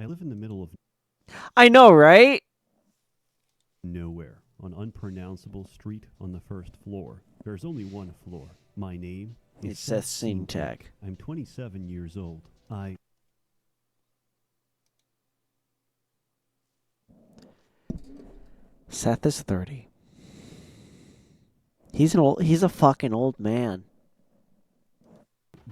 I live in the middle of I know, right? nowhere, on unpronounceable street on the first floor. There's only one floor. My name is It's Ssethtzeentach. Ssethtzeentach. I'm 27 years old. Seth is 30. He's a fucking old man.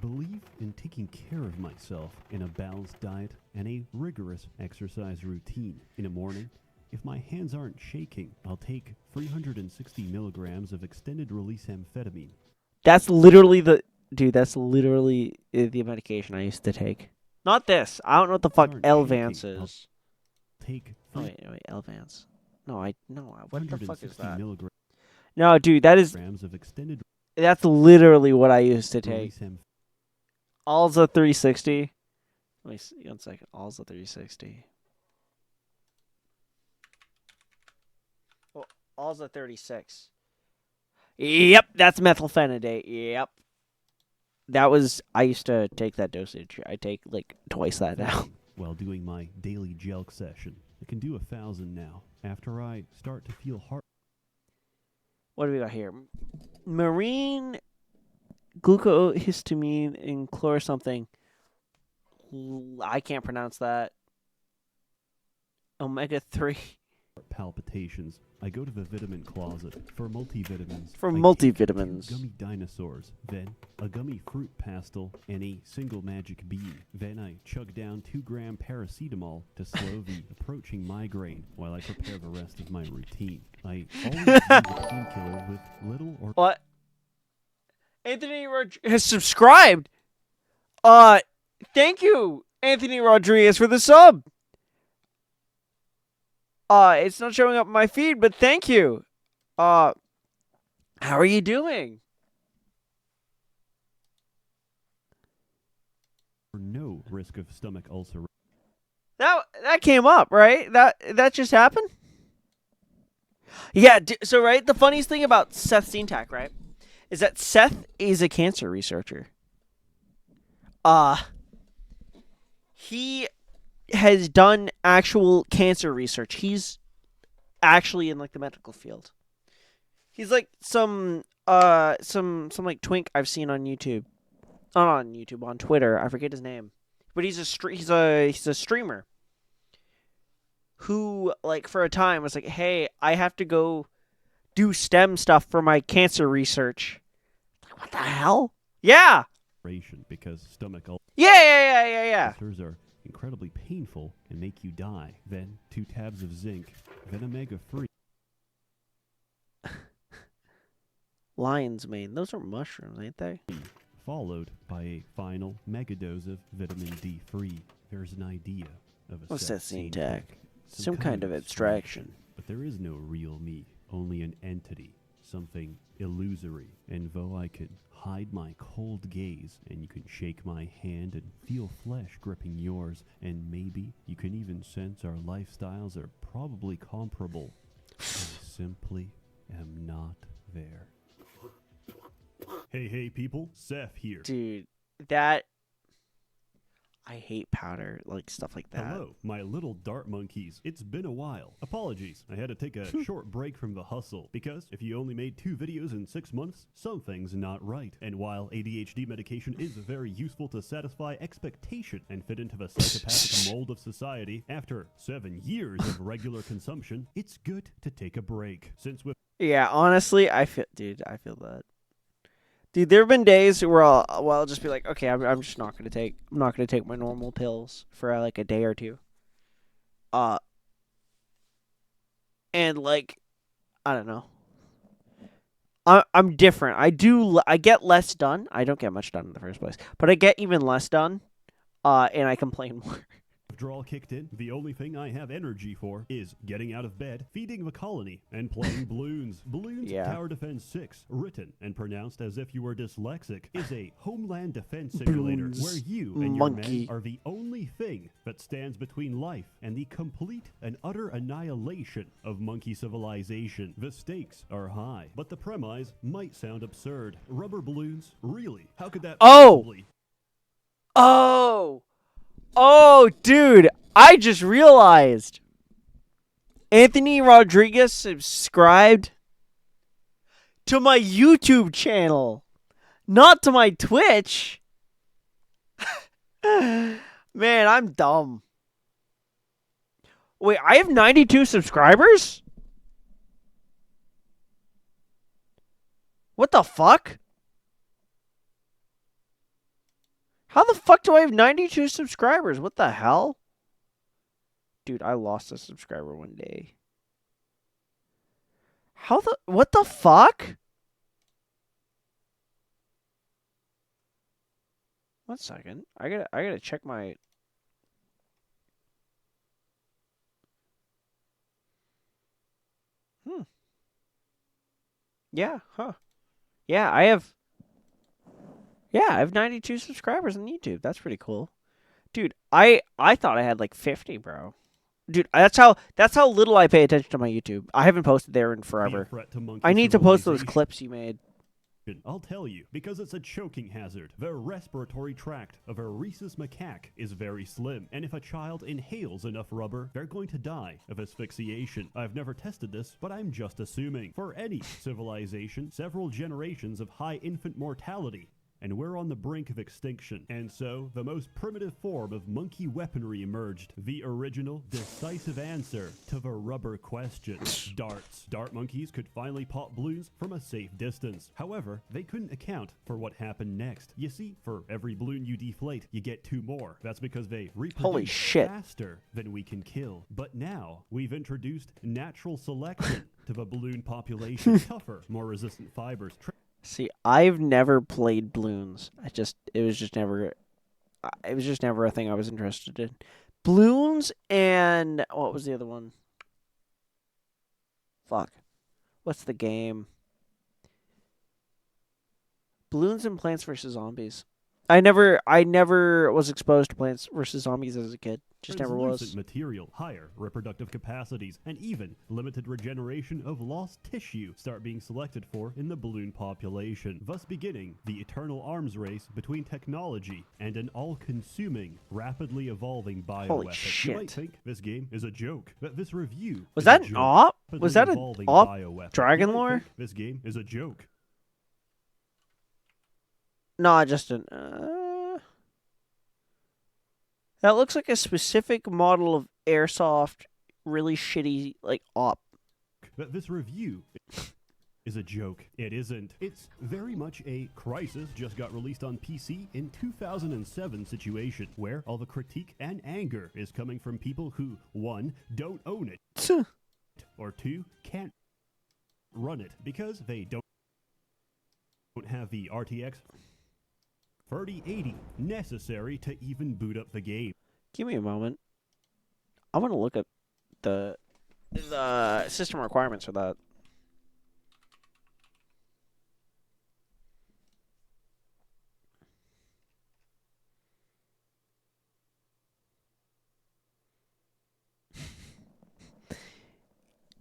believe in taking care of myself in a balanced diet and a rigorous exercise routine. In the morning, if my hands aren't shaking, I'll take 360 milligrams of extended release amphetamine. That's literally the medication I used to take. Not this. I don't know what the fuck Aren't Elvance shaking, I'll is. Take Oh, wait, Elvance. No, what the fuck is 360 that? milligrams No, dude, of extended that's literally what I used to take. release amphetamine. Alza 360. Let me see 1 second. Alza 360. Oh, Alza 36. Yep, that's methylphenidate. Yep. I used to take that dosage. I take like twice that now. While doing my daily jelq session. I can do 1,000 now. After I start to feel heart. What do we got here? Marine glucohistamine and chlor something. I can't pronounce that. Omega 3. Palpitations. I go to the vitamin closet for multivitamins. For I take multivitamins. 2 gummy dinosaurs, then a gummy fruit pastel, and a single magic bean. Then I chug down 2-gram paracetamol to slow the approaching migraine while I prepare the rest of my routine. I always use a painkiller with little or What? Anthony has subscribed. Thank you, Anthony Rodriguez, for the sub. It's not showing up in my feed, but thank you. How are you doing? no risk of stomach ulcer. That came up, right? That just happened? Yeah, so right, the funniest thing about Ssethtzeentach, right, is that Seth is a cancer researcher. He has done actual cancer research. He's actually in like the medical field. He's like some like twink I've seen on YouTube. Not on YouTube, on Twitter. I forget his name. But he's a streamer who like for a time was like, "Hey, I have to go do STEM stuff for my cancer research." Like, what the hell? Yeah. Because stomach Yeah. ulcers are incredibly painful and make you die. Then 2 tabs of zinc, then omega-3. Lion's mane. Those are mushrooms, ain't they? Followed by a final megadose of vitamin D3. There's an idea of a Ssethtzeentach. Some kind of abstraction. But there is no real me, only an entity, something illusory. And though I could hide my cold gaze, and you can shake my hand and feel flesh gripping yours, and maybe you can even sense our lifestyles are probably comparable, I simply am not there. Hey people, Seth here. Dude, I hate powder, like stuff like that. Hello, my little dart monkeys. It's been a while. Apologies, I had to take a short break from the hustle, because if you only made 2 videos in 6 months, something's not right. And while ADHD medication is very useful to satisfy expectation and fit into the psychopathic mold of society, after 7 years of regular consumption, it's good to take a break. Since with Yeah, honestly, I feel that. Dude, there have been days where I'll just be like, okay, I'm just not gonna take my normal pills for like a day or two. And like, I don't know. I'm different. I get less done. I don't get much done in the first place, but I get even less done. And I complain more. withdrawal kicked in, the only thing I have energy for is getting out of bed, feeding the colony, and playing Bloons. Bloons Tower Defense 6, written and pronounced as if you were dyslexic, is a homeland defense simulator where you and your men are the only thing that stands between life and the complete and utter annihilation of monkey civilization. The stakes are high, but the premise might sound absurd. Rubber balloons? Really? How could that possibly... Oh, dude, I just realized Anthony Rodriguez subscribed to my YouTube channel, not to my Twitch. Man, I'm dumb. Wait, I have 92 subscribers? What the fuck? How the fuck do I have 92 subscribers? What the hell? Dude, I lost a subscriber one day. What the fuck? 1 second. I gotta check my... Yeah, huh. Yeah, I have 92 subscribers on YouTube. That's pretty cool. Dude, I thought I had like 50, bro. Dude, that's how little I pay attention to my YouTube. I haven't posted there in forever. I need to post those clips you made. I'll tell you, because it's a choking hazard. The respiratory tract of a rhesus macaque is very slim, and if a child inhales enough rubber, they're going to die of asphyxiation. I've never tested this, but I'm just assuming. For any civilization, several generations of high infant mortality, and we're on the brink of extinction. And so, the most primitive form of monkey weaponry emerged. The original, decisive answer to the rubber question. Darts. Dart monkeys could finally pop balloons from a safe distance. However, they couldn't account for what happened next. You see, for every balloon you deflate, you get 2 more. That's because they reproduce faster than we can kill. But now, we've introduced natural selection to the balloon population. Tougher, more resistant fibers. See, I've never played Bloons. It was just never a thing I was interested in. Bloons and what was the other one? Fuck. What's the game? Bloons and Plants vs. Zombies. I never was exposed to Plants vs. Zombies as a kid. Just never was. Material, higher reproductive capacities, and even limited regeneration of lost tissue start being selected for in the balloon population, thus beginning the eternal arms race between technology and an all-consuming, rapidly evolving bioweapon. Holy shit. You might think this game is a joke, but this review was that an op? Was that an op? Dragon lore? This game is a joke. No, just an... That looks like a specific model of airsoft, really shitty, like, op. But this review is a joke. It isn't. It's very much a Crisis just got released on PC in 2007 situation, where all the critique and anger is coming from people who, 1, don't own it, or 2, can't run it because they don't have the RTX 3080 necessary to even boot up the game. Give me a moment. I want to look at the system requirements for that.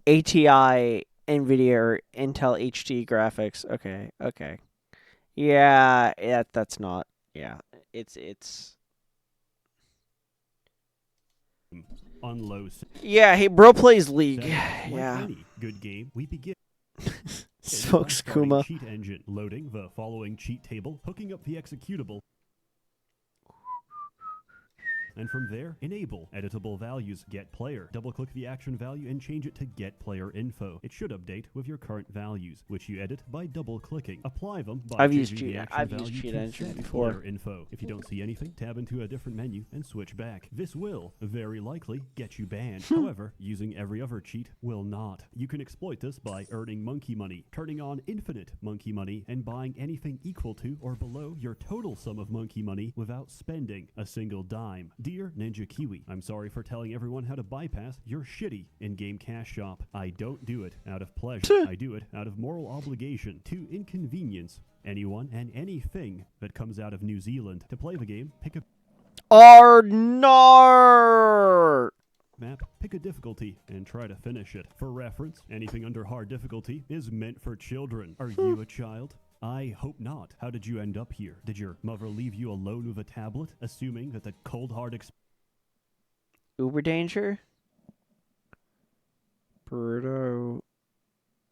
ATI, NVIDIA, or Intel HD graphics. Okay. Yeah, that's not. Yeah, it's. On low. Yeah, hey, bro plays League. Like Yeah. any good game, we begin. Smokes Kuma. Cheat engine, loading the following cheat table, hooking up the executable. And from there, enable editable values, get player. Double-click the action value and change it to get player info. It should update with your current values, which you edit by double-clicking. Apply them by I've used changing the action value cheat to engine set before. player info. If you don't see anything, tab into a different menu and switch back. This will, very likely, get you banned. However, using every other cheat will not. You can exploit this by earning monkey money, turning on infinite monkey money, and buying anything equal to or below your total sum of monkey money without spending a single dime. Dear Ninja Kiwi, I'm sorry for telling everyone how to bypass your shitty in-game cash shop. I don't do it out of pleasure. I do it out of moral obligation to inconvenience anyone and anything that comes out of New Zealand. To play the game, pick a map, pick a difficulty, and try to finish it. For reference, anything under hard difficulty is meant for children. Are you a child? I hope not. How did you end up here? Did your mother leave you alone with a tablet, assuming that the cold hard Uber Danger? Birdo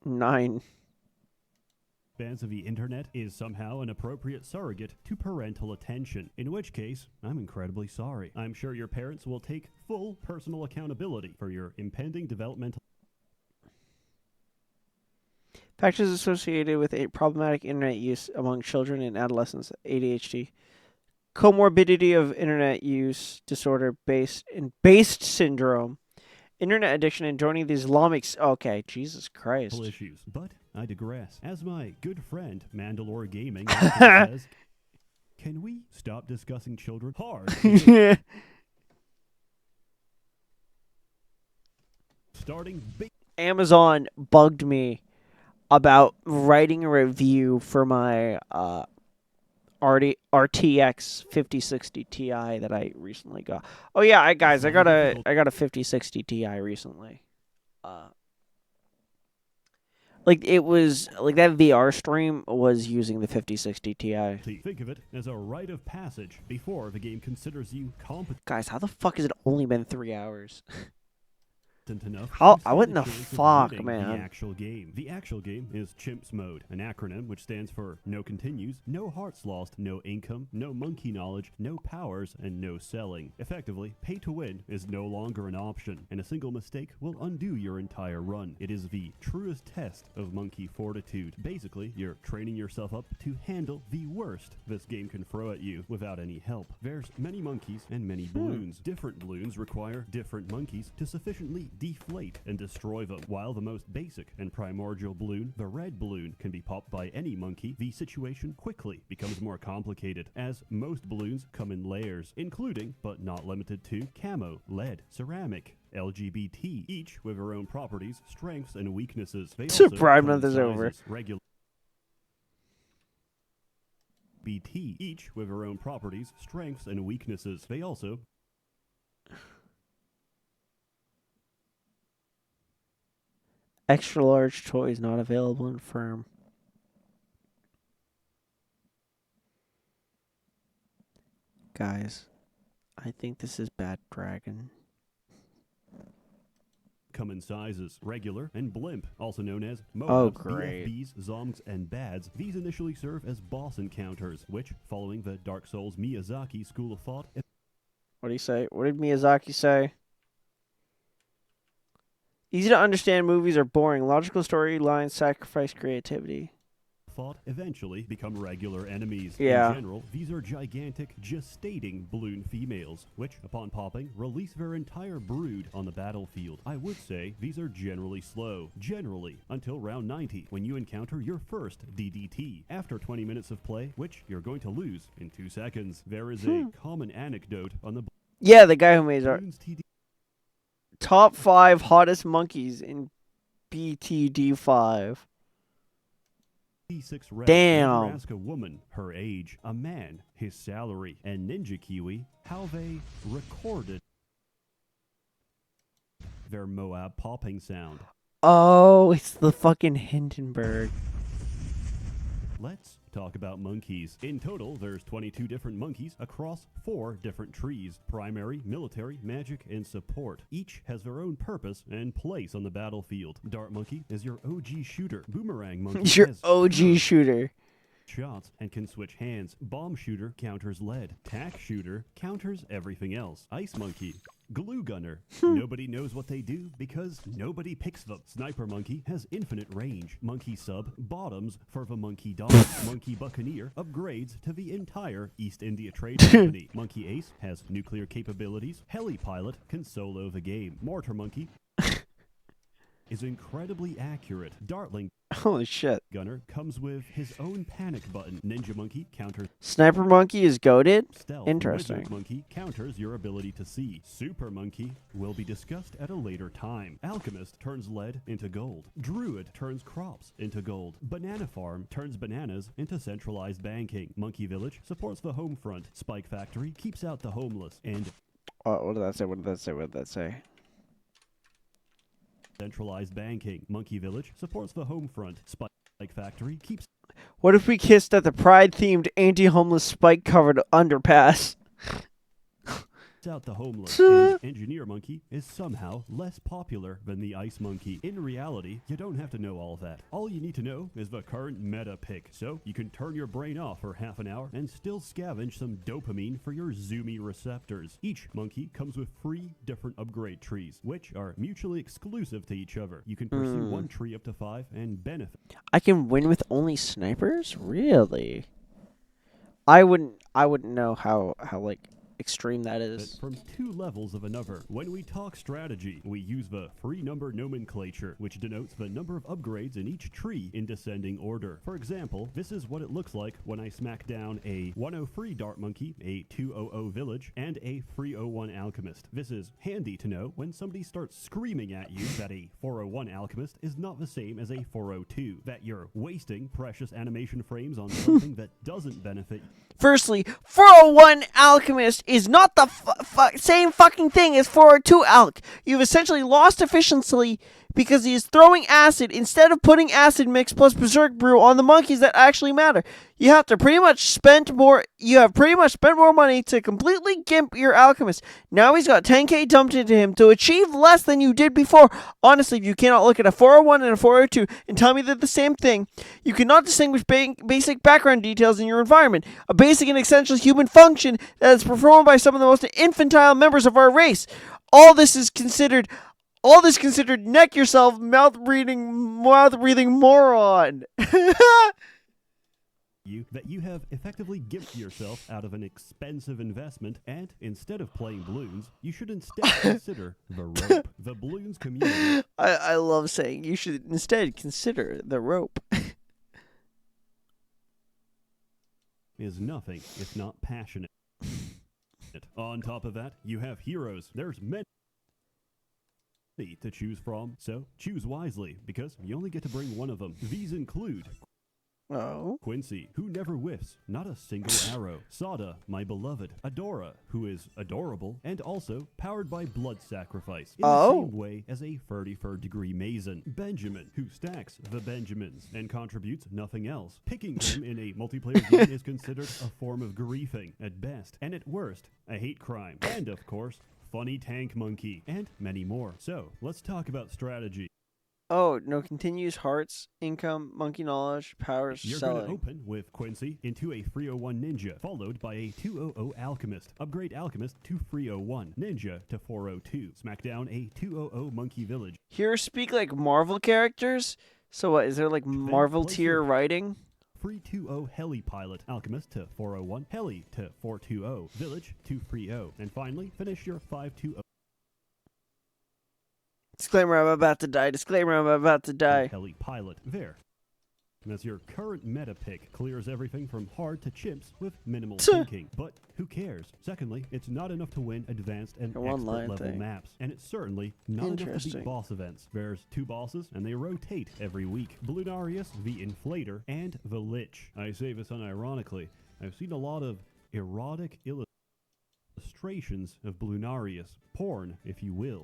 9. Fans of the internet is somehow an appropriate surrogate to parental attention, in which case, I'm incredibly sorry. I'm sure your parents will take full personal accountability for your impending developmental Factors associated with a problematic internet use among children and adolescents, ADHD. Comorbidity of internet use disorder based syndrome. Internet addiction and joining the Islamic... Okay, Jesus Christ. issues. But I digress. As my good friend, Mandalore Gaming, says, can we stop discussing children hard? Starting big. Amazon bugged me about writing a review for my RTX 5060 Ti that I recently got. Oh yeah, I got a 5060 Ti recently. Like it was like that VR stream was using the 5060 Ti. Think of it as a rite of passage before the game considers you competent. Guys, how the fuck has it only been 3 hours? Enough. What in the fuck, man? The actual game. The actual game is Chimps Mode, an acronym which stands for no continues, no hearts lost, no income, no monkey knowledge, no powers, and no selling. Effectively, pay to win is no longer an option, and a single mistake will undo your entire run. It is the truest test of monkey fortitude. Basically, you're training yourself up to handle the worst this game can throw at you without any help. There's many monkeys and many balloons. Different balloons require different monkeys to sufficiently deflate and destroy them. While the most basic and primordial balloon, the red balloon, can be popped by any monkey, the situation quickly becomes more complicated, as most balloons come in layers, including, but not limited to, camo, lead, ceramic, LGBT, each with their own properties, strengths, and weaknesses. They also Pride come in Month is over. Regular BT, each with their own properties, strengths, and weaknesses. They also Extra large toys not available in firm. Guys, I think this is Bad Dragon. come in sizes, regular and blimp, also known as Moabs, Oh, great. BFBs, Zongs, and Bads. These initially serve as boss encounters, which, following the Dark Souls Miyazaki school of thought... What did he say? What did Miyazaki say? Easy to understand movies are boring. Logical storylines sacrifice creativity. thought eventually become regular enemies. Yeah. In general, these are gigantic, gestating balloon females, which, upon popping, release their entire brood on the battlefield. I would say these are generally slow, until round 90, when you encounter your first DDT. After 20 minutes of play, which you're going to lose in 2 seconds, there is a common anecdote on the Yeah, the guy who made our Bloons TD top 5 hottest monkeys in BTD5. TD6 Red. Damn. Ask a woman her age, a man his salary, and Ninja Kiwi how they recorded their Moab popping sound. Oh, it's the fucking Hindenburg. Let's talk about monkeys. In total, there's 22 different monkeys across 4 different trees: primary, military, magic, and support. Each has their own purpose and place on the battlefield. Dart monkey is your OG shooter. Boomerang monkey Your has OG shooter. shots and can switch hands. Bomb shooter counters lead. Tack shooter counters everything else. Ice monkey. Glue gunner. Nobody knows what they do because nobody picks them. Sniper monkey has infinite range. Monkey sub bottoms for the monkey dog. Monkey buccaneer upgrades to the entire East India Trade Company. Monkey ace has nuclear capabilities. Heli pilot can solo the game. Mortar monkey is incredibly accurate. Dartling Holy shit. gunner comes with his own panic button. Ninja monkey counters Sniper monkey is goated? stealth. Interesting. Wizard monkey counters your ability to see. Super monkey will be discussed at a later time. Alchemist turns lead into gold. Druid turns crops into gold. Banana farm turns bananas into centralized banking. Monkey village supports the home front. Spike factory keeps out the homeless. And What did that say? What did that say? What did that say? centralized banking. Monkey village supports the home front. Spike factory keeps... What if we kissed at the pride-themed anti-homeless spike-covered underpass? out the homeless, and engineer monkey is somehow less popular than the ice monkey. In reality, you don't have to know all that. All you need to know is the current meta pick, so you can turn your brain off for half an hour and still scavenge some dopamine for your zoomy receptors. Each monkey comes with 3 different upgrade trees, which are mutually exclusive to each other. You can pursue one tree up to 5 and benefit. I can win with only snipers? Really? I wouldn't know how like extreme that is. From 2 levels of another. When we talk strategy, we use the free number nomenclature, which denotes the number of upgrades in each tree in descending order. For example, this is what it looks like when I smack down a 103 dart monkey, a 200 village, and a 301 alchemist. This is handy to know when somebody starts screaming at you that a 401 alchemist is not the same as a 402, that you're wasting precious animation frames on something that doesn't benefit. Firstly, 401 alchemist is not the same fucking thing as 402 alch. You've essentially lost efficiency because he is throwing acid instead of putting acid mix plus berserk brew on the monkeys that actually matter. You have pretty much spent more money to completely gimp your alchemist. Now he's got 10k dumped into him to achieve less than you did before. Honestly, if you cannot look at a 401 and a 402 and tell me they're the same thing, you cannot distinguish basic background details in your environment. A basic and essential human function that is performed by some of the most infantile members of our race. All this considered neck yourself, mouth breathing moron. That you have effectively gimped yourself out of an expensive investment, and instead of playing Bloons, you should instead consider the rope. The Bloons community. I love saying you should instead consider the rope. Is nothing if not passionate. On top of that, you have heroes. There's many to choose from, so choose wisely, because you only get to bring one of them. These include Quincy, who never whiffs, not a single arrow. Sada, my beloved. Adora, who is adorable, and also powered by blood sacrifice, in the same way as a 33rd degree Mason. Benjamin, who stacks the Benjamins, and contributes nothing else. Picking him in a multiplayer game is considered a form of griefing, at best, and at worst, a hate crime. And of course, funny tank monkey, and many more. So, let's talk about strategy. Oh, no, continues hearts, income, monkey knowledge, powers, You're selling. going to open with Quincy into a 301 ninja, followed by a 200 alchemist. Upgrade alchemist to 301, ninja to 402. Smack down a 200 monkey village. Here speak like Marvel characters? So what, is there like Marvel tier writing? 320 heli pilot, alchemist to 401, heli to 420, village to 30. And finally, finish your 520. Disclaimer, I'm about to die. Disclaimer, I'm about to die. Heli pilot there. As your current meta pick clears everything from hard to chimps with minimal thinking. But who cares? Secondly, it's not enough to win advanced and expert level maps. And it's certainly not enough to beat boss events. There's 2 bosses, and they rotate every week. Bloonarius, the Inflator, and the Lich. I say this unironically. I've seen a lot of erotic illustrations of Bloonarius. Porn, if you will.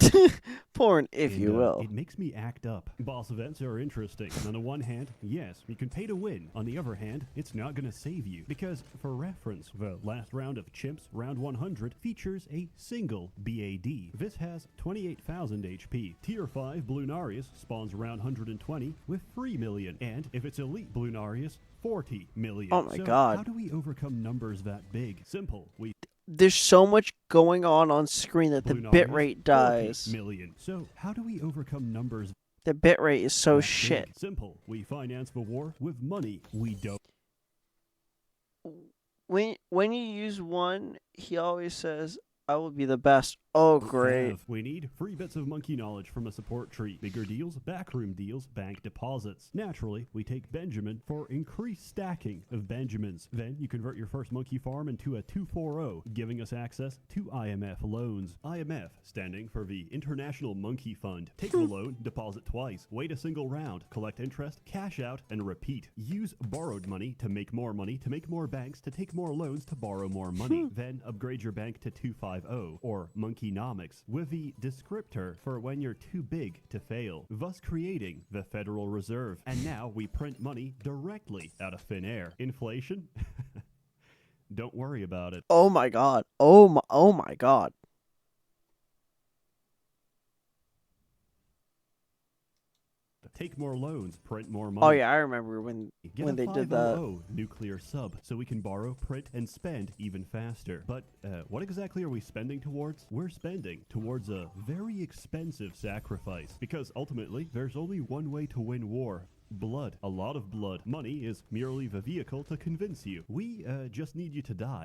Porn, if you will. It makes me act up. Boss events are interesting. On the one hand, yes, you can pay to win. On the other hand, it's not going to save you. Because, for reference, the last round of Chimps, round 100, features a single BAD. This has 28,000 HP. Tier 5 Bloonarius spawns round 120 with 3 million. And if it's Elite Bloonarius, 40 million. Oh my god. How do we overcome numbers that big? Simple. There's so much going on screen that the bitrate dies. Million. So how do we overcome numbers? The bitrate is so shit. Big? Simple. We finance the war with money we don't. When you use one, he always says, I will be the best. Oh, great. We need free bits of monkey knowledge from a support tree. Bigger deals, backroom deals, bank deposits. Naturally, we take Benjamin for increased stacking of Benjamins. Then you convert your first monkey farm into a 240, giving us access to IMF loans. IMF, standing for the International Monkey Fund. Take the loan, deposit twice, wait a single round, collect interest, cash out, and repeat. Use borrowed money to make more banks, to take more loans, to borrow more money. Then upgrade your bank to 250, or Monkeynomics, with the descriptor for when you're too big to fail, thus creating the Federal Reserve. And now we print money directly out of thin air. Inflation? Don't worry about it. Oh my god. Oh my god. take more loans, print more money. Oh yeah, I remember when they did that. 500 nuclear sub, so we can borrow, print, and spend even faster. But what exactly are we spending towards? We're spending towards a very expensive sacrifice, because ultimately there's only one way to win war. Blood. A lot of blood. Money is merely the vehicle to convince you. We just need you to die.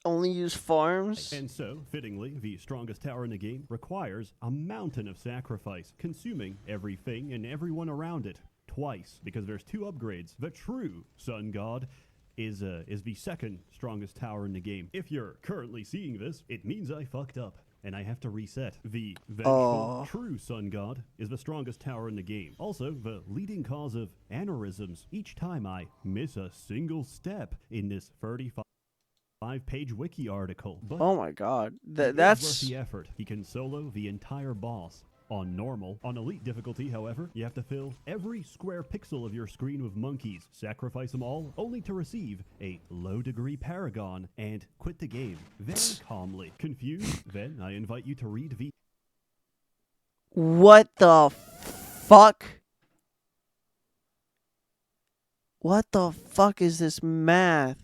Only use farms? And so, fittingly, the strongest tower in the game requires a mountain of sacrifice, consuming everything and everyone around it twice, because there's 2 upgrades. The true Sun God is the second strongest tower in the game. If you're currently seeing this, it means I fucked up, and I have to reset. The vengeful true Sun God is the strongest tower in the game. Also, the leading cause of aneurysms each time I miss a single step in this 35-page wiki article. But oh my god, that's worth the effort. He can solo the entire boss on normal. On elite difficulty, however, you have to fill every square pixel of your screen with monkeys, sacrifice them all, only to receive a low-degree Paragon and quit the game very calmly. Confused? Then I invite you to read the... What the fuck? What the fuck is this math?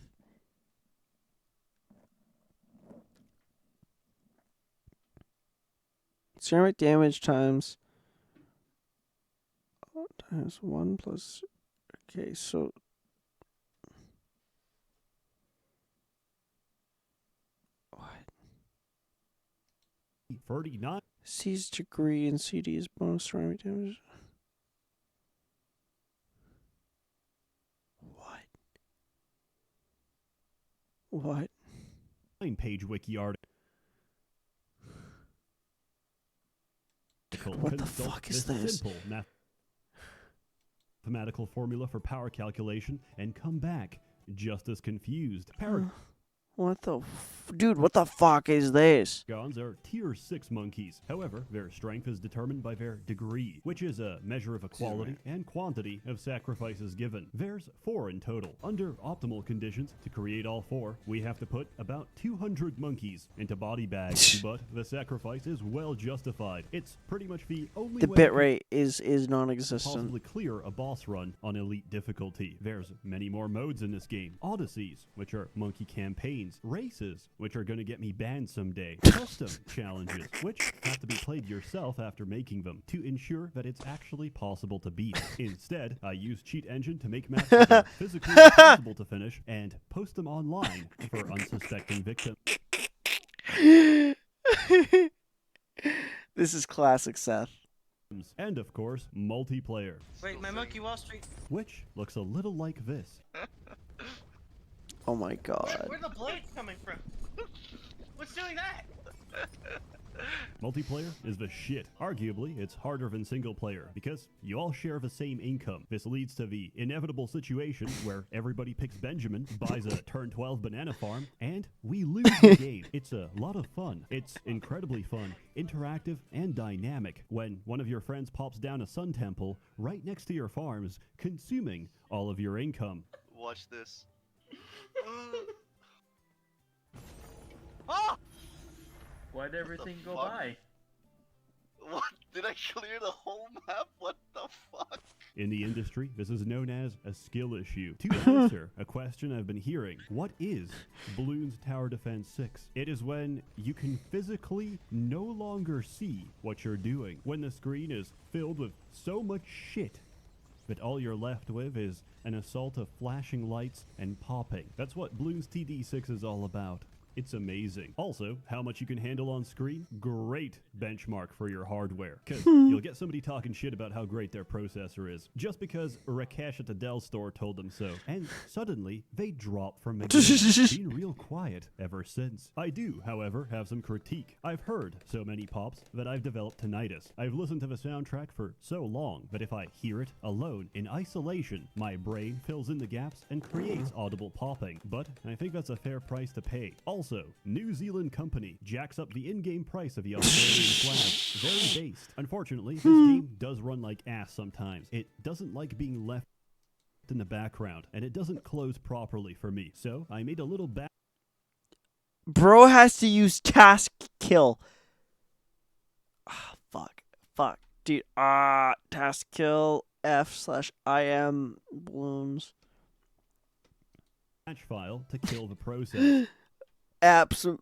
Ceramic damage times 1 plus. Okay, so what? 39. C's degree and CD is bonus ceramic damage. What? 9-page wiki article. What the fuck is this? Simple mathematical formula for power calculation and come back just as confused. What the dude, what the fuck is this? Paragons are tier 6 monkeys. However, their strength is determined by their degree, which is a measure of equality and quantity of sacrifices given. There's 4 in total. Under optimal conditions, to create all 4, we have to put about 200 monkeys into body bags, but the sacrifice is well justified. It's pretty much the only way bitrate is non-existent. Possibly clear a boss run on elite difficulty. There's many more modes in this game. Odysseys, which are monkey campaigns. Races, which are going to get me banned someday. Custom challenges, which have to be played yourself after making them to ensure that it's actually possible to beat. Instead, I use Cheat Engine to make maps that are physically impossible to finish and post them online for unsuspecting victims. This is classic Seth. And of course, multiplayer. Wait, my Monkey Wall Street. Which looks a little like this. Oh my god. Where the blades coming from? What's doing that? Multiplayer is the shit. Arguably, it's harder than single player because you all share the same income. This leads to the inevitable situation where everybody picks Benjamin, buys a turn 12 banana farm, and we lose the game. It's a lot of fun. It's incredibly fun, interactive, and dynamic when one of your friends pops down a sun temple right next to your farms, consuming all of your income. Watch this. Oh! Why'd everything go fuck? by? What? Did I clear the whole map? What the fuck? In the industry, this is known as a skill issue. To answer a question I've been hearing, what is Bloons Tower Defense 6? It is when you can physically no longer see what you're doing. When the screen is filled with so much shit that all you're left with is an assault of flashing lights and popping. That's what Bloons TD6 is all about. It's amazing. Also, how much you can handle on screen? Great benchmark for your hardware. Because you'll get somebody talking shit about how great their processor is, just because Rakesh at the Dell store told them so. And suddenly, they drop from the game. Been real quiet ever since. I do, however, have some critique. I've heard so many pops that I've developed tinnitus. I've listened to the soundtrack for so long that if I hear it alone, in isolation, my brain fills in the gaps and creates audible popping. But I think that's a fair price to pay. Also, New Zealand company jacks up the in-game price of the Australian flag. Very based. Unfortunately, this game does run like ass sometimes. It doesn't like being left in the background, and it doesn't close properly for me. So, I made a little Bro has to use task kill. Ah, fuck. Dude, task kill. f/im Bloons. Patch file to kill the process. Apps,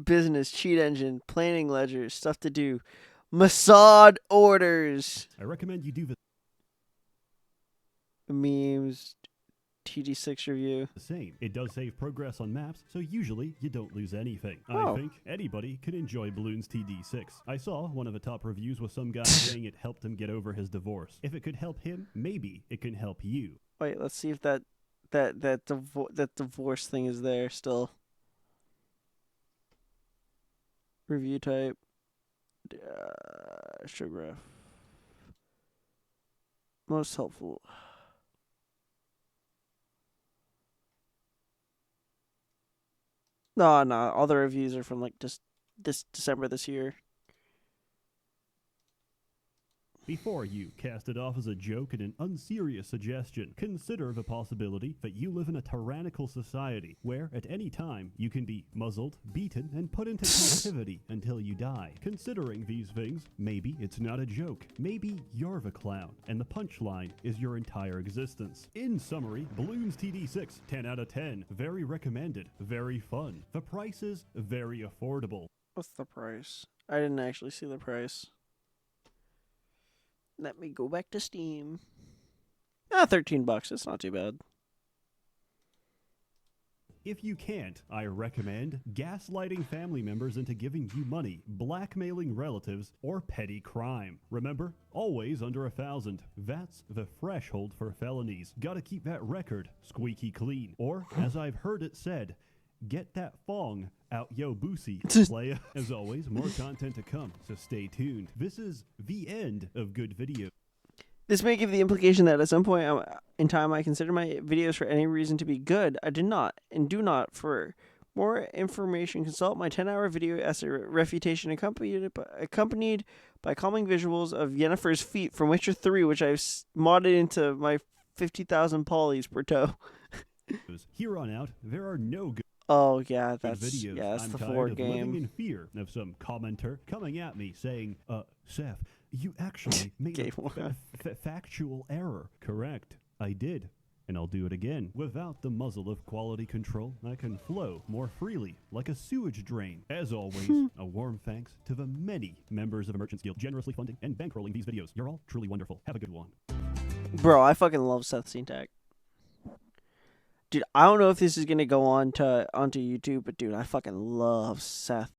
business, cheat engine, planning ledger, stuff to do, Mossad orders, I recommend you do memes, TD6 review. the same. It does save progress on maps, so usually you don't lose anything. Oh. I think anybody can enjoy Bloons TD6. I saw one of the top reviews with some guy saying it helped him get over his divorce. If it could help him, maybe it can help you. Wait, let's see if that divorce thing is there still. Review type. Showgraph. Most helpful. No, all the reviews are from like just this December this year. Before you cast it off as a joke and an unserious suggestion, consider the possibility that you live in a tyrannical society where at any time you can be muzzled, beaten, and put into captivity until you die. Considering these things, maybe it's not a joke. Maybe you're the clown, and the punchline is your entire existence. In summary, Bloons TD6, 10 out of 10. Very recommended, very fun. The price is very affordable. What's the price? I didn't actually see the price. Let me go back to Steam. $13. It's not too bad. If you can't, I recommend gaslighting family members into giving you money, blackmailing relatives, or petty crime. Remember, always under 1,000. That's the threshold for felonies. Gotta keep that record squeaky clean. Or, as I've heard it said, get that fong out yo boosie, playa. As always, more content to come, so stay tuned. This is the end of good video. This may give the implication that at some point in time I consider my videos for any reason to be good. I did not, and do not. For more information, consult my 10-hour video essay refutation accompanied by calming visuals of Yennefer's feet from Witcher 3, which I've modded into my 50,000 polys per toe. Here on out, there are no good Oh yeah, that's videos. that's I'm the tired Ford of living game. in fear of some commenter coming at me saying, Seth, you actually made a factual error. Correct. I did. And I'll do it again. Without the muzzle of quality control, I can flow more freely, like a sewage drain. As always, a warm thanks to the many members of the Merchants Guild generously funding and bankrolling these videos. You're all truly wonderful. Have a good one. Bro, I fucking love Ssethtzeentach. Dude, I don't know if this is gonna go onto YouTube, but dude, I fucking love Seth.